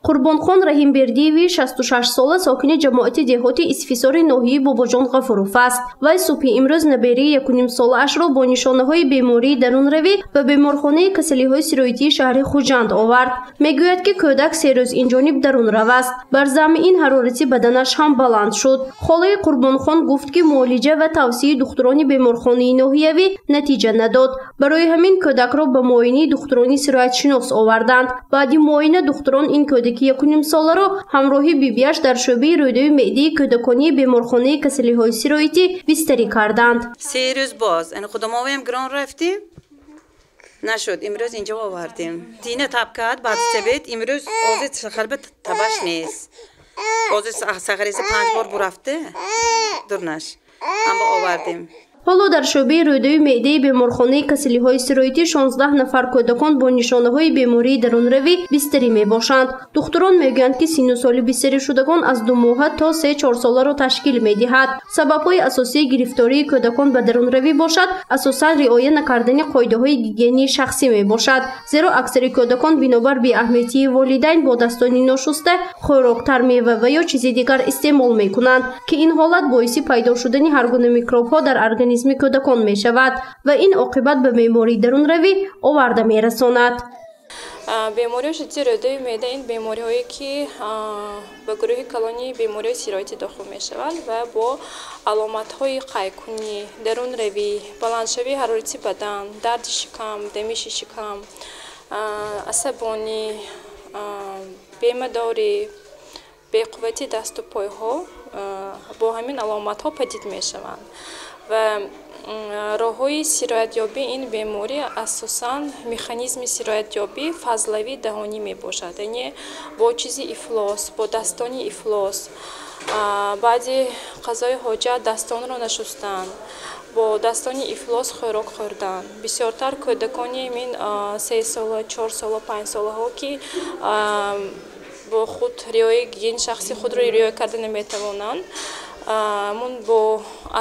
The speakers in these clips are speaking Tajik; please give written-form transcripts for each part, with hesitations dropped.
Қурбонхон Раҳимбердиеви 66 сола сокини ҷамоати деҳоти Исфисори ноҳияи Бобоҷон Ғафуров аст. Вай субҳи имрӯз наберии 1,5 солаашро бо нишонаҳои бемории дарунравӣ ба беморхонаи касалиҳои сироитии шаҳри Хуҷанд овард. Мегӯяд, ки кӯдак 3 рӯз инҷониб дарунрав аст. Бар замми ин ҳарорати баданаш ҳам баланд шуд. Холаи Қурбонхон гуфт, ки муолиҷа ва тавсияи духтурони беморхонаи ноҳиявӣ натиҷа надод. Барои ҳамин кӯдакро ба муоинии духтурони сироятшинос оварданд. Баъди муоина духтурон ин кӯдаки 1,5 соларо ҳамроҳи бибиаш дар шӯъбаи рӯйдови меъдии кӯдаконии беморхонаи касалиҳои сироитӣ бистарӣ карданд. 3 рӯз боз худамовем гирон рафтим нашуд, имрӯз инҷо овардим. Дина таб кард баъд себед, имрӯз ози сахарба табаш нест. Ози сахариса 5 бор бурафте дурнаш амбо овардим. ҳоло дар шӯъбаи рӯйдови меъдаи беморхонаи касалиҳои сироитӣ 16 нафар кӯдакон бо нишонаҳои бемории дарунравӣ бистарӣ мебошанд. Духтурон мегӯянд, ки синну соли бистаришудагон аз 2 моҳа то 3-4 соларо ташкил медиҳад. Сабабҳои асосии гирифтории кӯдакон ба дарунравӣ бошад асосан риоя накардани қоидаҳои гигиении шахсӣ мебошад. Зеро аксари кӯдакон бинобар беаҳамиятии волидайн бо дастони ношуста хӯрок, тармева ва ё чизи дигар истеъмол мекунанд, ки ин ҳолат боиси пайдо шудани ҳар гуна микробҳо дар организми кӯдакон мешавад ва ин оқибат ба бемории дарунравӣ оварда мерасонад. Бемории шиддати рӯйдови меъда ин бемориҳое ки ба гурӯҳи калонии бемориҳои сироитӣ дохил мешаванд ва бо аломатҳои қайкунӣ, дарунравӣ, баландшавии ҳарорати бадан, дарди шикам, дамиши шикам, асабонӣ, бемадорӣ, беқуввати дасту пойҳо бо ҳамин аломатҳо падид мешаванд. ва роҳҳои сироятёбии ин беморӣ асосан механизми сироятёбӣ фазлавӣ даҳонӣ мебошад, яъне бо чизи ифлос, бо dastoни ифлос, баъди қазои ҳоҷат дастонро нашустан, бо dastoни ифлос хӯрок хӯрдан. Бисёртар кӯдакони мин 3 сола, 4 сола, 5 солаҳо ки бо худ риояи гигиени шахси худро риоя карда наметавонанд, мун бо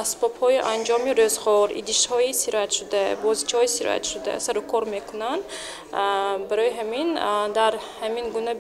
асбобҳои анҷоми рӯзғор, идишҳои сироятшуда, бозичаҳои сироятшуда сару кор мекунанд. Барои ҳамин дар ҳамин гуна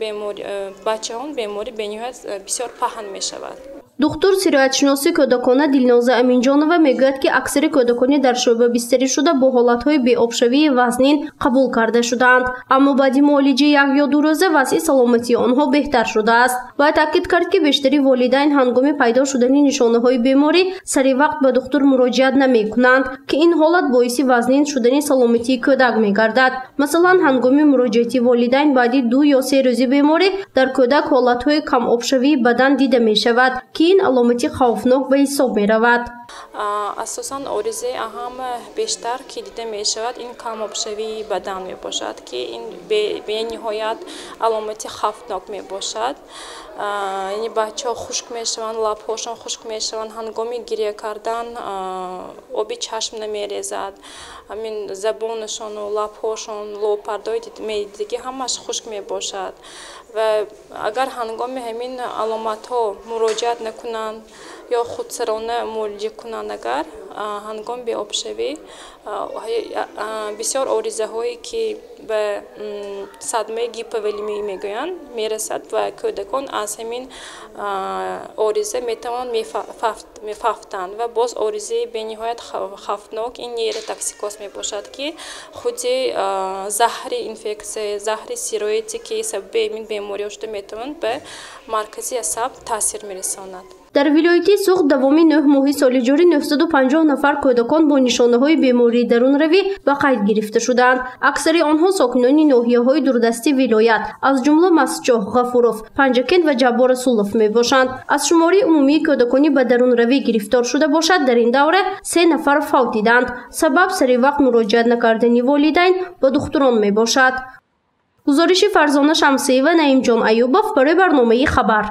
бачаҳон беморӣ бениҳоят бисёр паҳн мешавад. Духтур сироятшиноси кӯдакона Дилноза Аминҷонова мегӯяд, ки аксари кӯдакони дар шӯъба бистаришуда бо ҳолатҳои беобшавии вазнин қабул карда шудаанд, аммо баъди муолиҷаи 1 ё 2 рӯза вазъи саломатии онҳо беҳтар шудааст. Вай таъкид кард, ки бештари волидайн ҳангоми пайдо шудани нишонаҳои беморӣ саривақт ба духтур муроҷиат намекунанд, ки ин ҳолат боиси вазнин шудани саломатии кӯдак мегардад. Масалан, ҳангоми муроҷиати волидайн баъди 2 ё 3 рӯзи беморӣ дар кӯдак ҳолатҳои камобшавии бадан дида мешавад, ки ин аломати хавфнок ба ҳисоб меравад. Асосан оризаи аҳам бештар ки дида мешавад ин камобшавии бадан мебошад, ки ин бениҳоят аломати хавфнок мебошад. Яъне бачаҳо хушк мешаванд, лабҳошон хушк мешаванд, ҳангоми гирья кардан оби чашм намерезад, ҳамин забонашону лабҳошон, лобпардои меъдагӣ ҳамаш хушк мебошад. ва агар ҳангоми ҳамин аломатҳо муроҷиат накунанд ё худсарона муолиҷа кунанд, агар ҳангоми беобшавӣ бисёр оризаҳое ки ба садмаи гиповолемӣ мегӯянд мерасад ва кӯдакон аз ҳамин ориза метавонанд мефафтанд ва боз оризаи бениҳоят хавфнок ин нейротоксикоз мебошад, ки худи заҳри инфексия, заҳри сироите ки сабаби ин бемориҳо шуда метавонад ба маркази асаб таъсир мерасонад. Дар вилояти Суғд давоми 9 моҳи соли ҷорӣ 950 нафар кӯдакон бо нишонаҳои бемории дарунравӣ ба қайд гирифта шуданд. Аксари онҳо сокинони ноҳияҳои дурдасти вилоят, аз ҷумла Масҷоҳ, Ғафуров, Панҷакент ва Ҷаббор Расулов мебошанд. Аз шумори умумии кӯдакони ба дарунравӣ гирифтор шуда бошад, дар ин давра 3 нафар фавт диданд. Сабаб саривақт муроҷиат накардани волидайн ба духтурон мебошад. гузориши Фарзона Шамсиева, Наимҷон Аюбов барои барномаи Хабар.